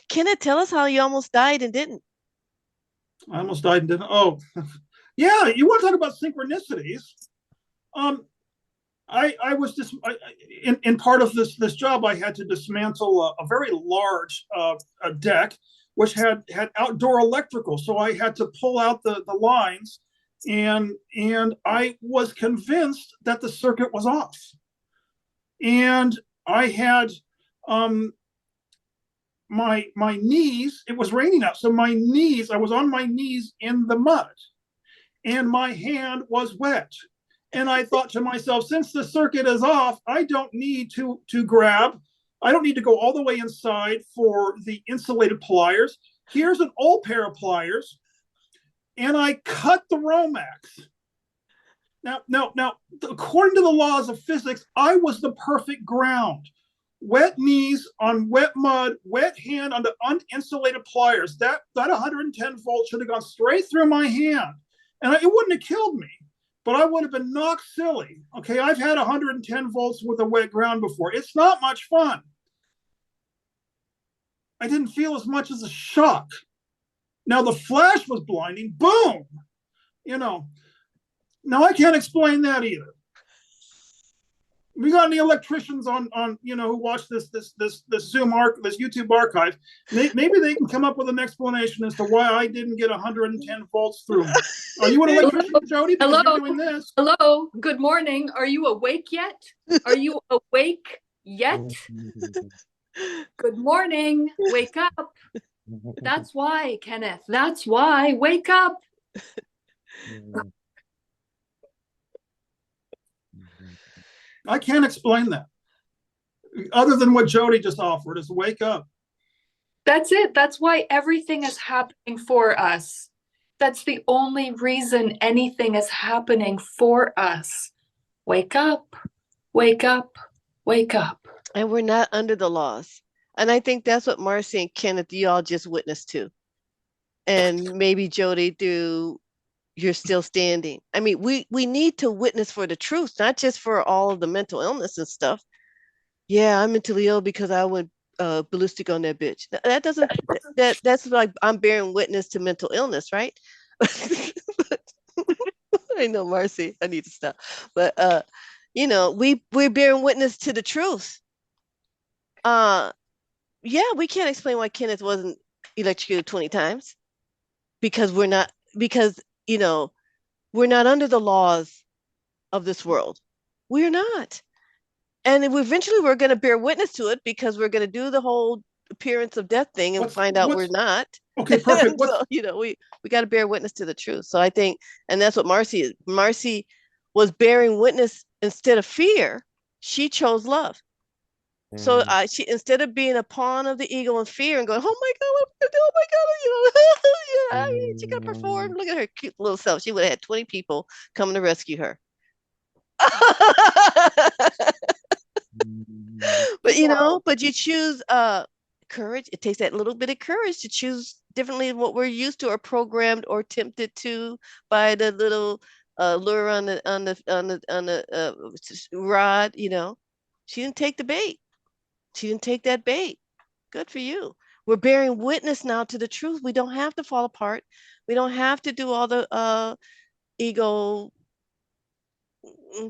[SPEAKER 5] Kenneth, tell us how you almost died and didn't.
[SPEAKER 1] I almost died and didn't. Oh, yeah. You want to talk about synchronicities? I was just in part of this job. I had to dismantle a very large a deck, which had outdoor electrical. So I had to pull out the lines, and I was convinced that the circuit was off. And I had my knees, it was raining out, so my knees, I was on my knees in the mud, and my hand was wet. And I thought to myself, since the circuit is off, I don't need to grab, I don't need to go all the way inside for the insulated pliers. Here's an old pair of pliers, and I cut the Romax. Now, according to the laws of physics, I was the perfect ground. Wet knees on wet mud, wet hand on the uninsulated pliers. That 110 volts should have gone straight through my hand, and it wouldn't have killed me, but I would have been knocked silly. Okay, I've had 110 volts with a wet ground before. It's not much fun. I didn't feel as much as a shock. Now the flash was blinding. Boom. Now I can't explain that either. We got any electricians on who watch this Zoom this YouTube archive? Maybe they can come up with an explanation as to why I didn't get 110 volts through me. Are you an electrician, Jody? Because you're doing this.
[SPEAKER 6] Hello. Good morning. Are you awake yet? Are you awake yet? Good morning. Wake up. That's why, Kenneth. That's why. Wake up.
[SPEAKER 1] I can't explain that other than what Jody just offered, is wake up.
[SPEAKER 6] That's it. That's why everything is happening for us. That's the only reason anything is happening for us. Wake up, wake up, wake up.
[SPEAKER 5] And we're not under the laws. And I think that's what Marcy and Kenneth, you all just witnessed to. And maybe Jody, through You're Still Standing. I mean, we need to witness for the truth, not just for all of the mental illness and stuff. Yeah, I'm mentally ill because I went ballistic on that bitch. That doesn't that's like I'm bearing witness to mental illness, right? I know, Marcy, I need to stop. But we're bearing witness to the truth. Yeah, we can't explain why Kenneth wasn't electrocuted 20 times because we're not under the laws of this world. We're not. And eventually we're going to bear witness to it because we're going to do the whole appearance of death thing and find out we're not.
[SPEAKER 1] Okay, perfect.
[SPEAKER 5] So, we got to bear witness to the truth. So I think, and that's what Marcy is. Marcy was bearing witness instead of fear. She chose love. So she, instead of being a pawn of the ego and fear and going, oh my God, what am I gonna do? Oh my God, she got to perform. Look at her cute little self. She would have had 20 people coming to rescue her. But you choose courage. It takes that little bit of courage to choose differently than what we're used to or programmed or tempted to by the little lure on the rod. She didn't take the bait. She didn't take that bait. Good for you. We're bearing witness now to the truth. We don't have to fall apart. We don't have to do all the ego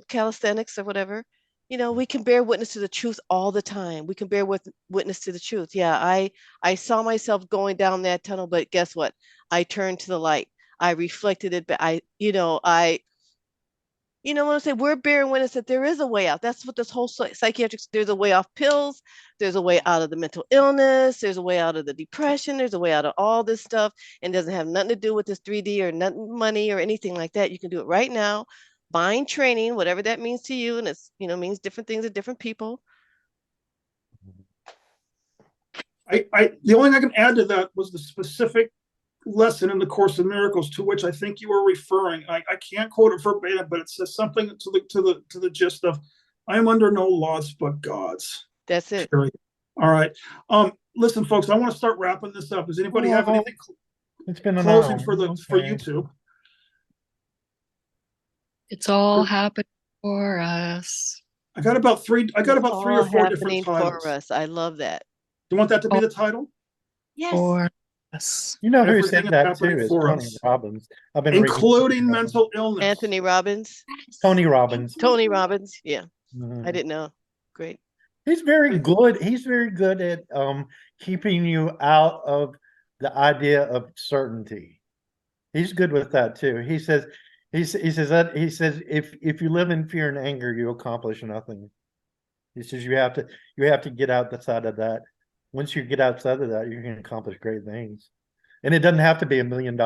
[SPEAKER 5] calisthenics or whatever. We can bear witness to the truth all the time. We can bear witness to the truth. Yeah, I saw myself going down that tunnel, but guess what? I turned to the light. I reflected it, but when I say we're bearing witness that there is a way out. That's what this whole psychiatric, there's a way off pills. There's a way out of the mental illness. There's a way out of the depression. There's a way out of all this stuff. And it doesn't have nothing to do with this 3D or nothing, money or anything like that. You can do it right now. Mind training, whatever that means to you. And it's, means different things to different people.
[SPEAKER 1] The only thing I can add to that was the specific lesson in the Course in Miracles to which I think you were referring. I can't quote it verbatim, but it says something to the gist of, I am under no laws but God's.
[SPEAKER 5] That's it.
[SPEAKER 1] All right. Listen, folks, I want to start wrapping this up. Does anybody have anything
[SPEAKER 3] it's been
[SPEAKER 1] closing for YouTube?
[SPEAKER 2] It's all happening for us.
[SPEAKER 1] I got about three or four different titles.
[SPEAKER 5] For us. I love that.
[SPEAKER 1] Do you want that to be the title?
[SPEAKER 5] Yes.
[SPEAKER 2] For us.
[SPEAKER 3] Who said that too is Tony Robbins. I've been
[SPEAKER 1] including mental illness.
[SPEAKER 5] Anthony Robbins.
[SPEAKER 3] Tony Robbins.
[SPEAKER 5] Tony Robbins. Yeah. I didn't know. Great.
[SPEAKER 3] He's very good. He's very good at keeping you out of the idea of certainty. He's good with that too. He says if you live in fear and anger, you accomplish nothing. He says you have to get outside of that. Once you get outside of that, you can accomplish great things. And it doesn't have to be $1 million.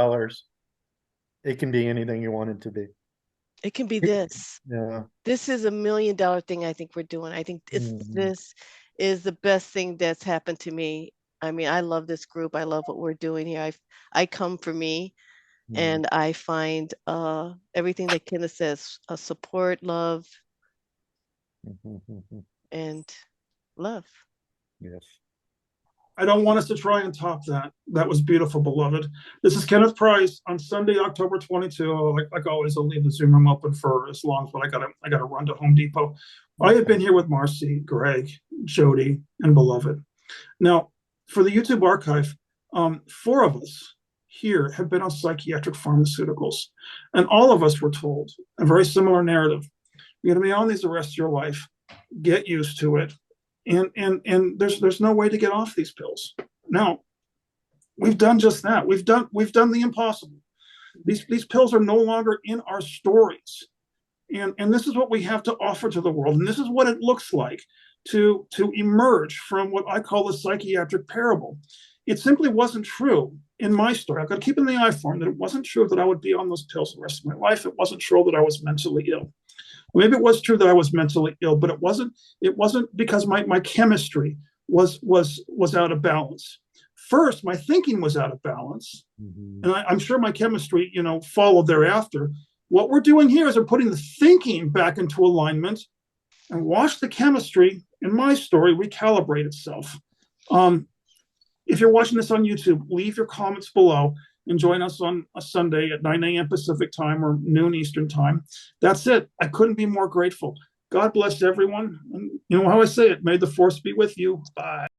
[SPEAKER 3] It can be anything you want it to be.
[SPEAKER 5] It can be this.
[SPEAKER 3] Yeah.
[SPEAKER 5] This is $1 million thing I think we're doing. I think this is the best thing that's happened to me. I mean, I love this group. I love what we're doing here. I come for me, and I find everything that Kenneth says, support, love, and love.
[SPEAKER 3] Yes.
[SPEAKER 1] I don't want us to try and top that. That was beautiful, beloved. This is Kenneth Price on Sunday, October 22. Like always, I'll leave the Zoom room open for as long, but I gotta run to Home Depot. I have been here with Marcy, Greg, Jody, and beloved. Now, for the YouTube archive, 4 of us here have been on psychiatric pharmaceuticals, and all of us were told a very similar narrative. You're gonna be on these the rest of your life. Get used to it. And there's no way to get off these pills. Now, we've done just that. We've done the impossible. These pills are no longer in our stories. And this is what we have to offer to the world. And this is what it looks like to emerge from what I call the psychiatric parable. It simply wasn't true in my story. I've got to keep in the eye form that it wasn't true that I would be on those pills the rest of my life. It wasn't true that I was mentally ill. Maybe it was true that I was mentally ill, but it wasn't because my chemistry was out of balance. first my thinking was out of balance,
[SPEAKER 3] Mhm.
[SPEAKER 1] and I'm sure my chemistry, followed thereafter. What we're doing here is we're putting the thinking back into alignment, and watch the chemistry in my story recalibrate itself. If you're watching this on YouTube, leave your comments below and join us on a Sunday at 9 a.m. Pacific time or noon Eastern time. That's it. I couldn't be more grateful. God bless everyone. And you know how I say it, may the force be with you. Bye.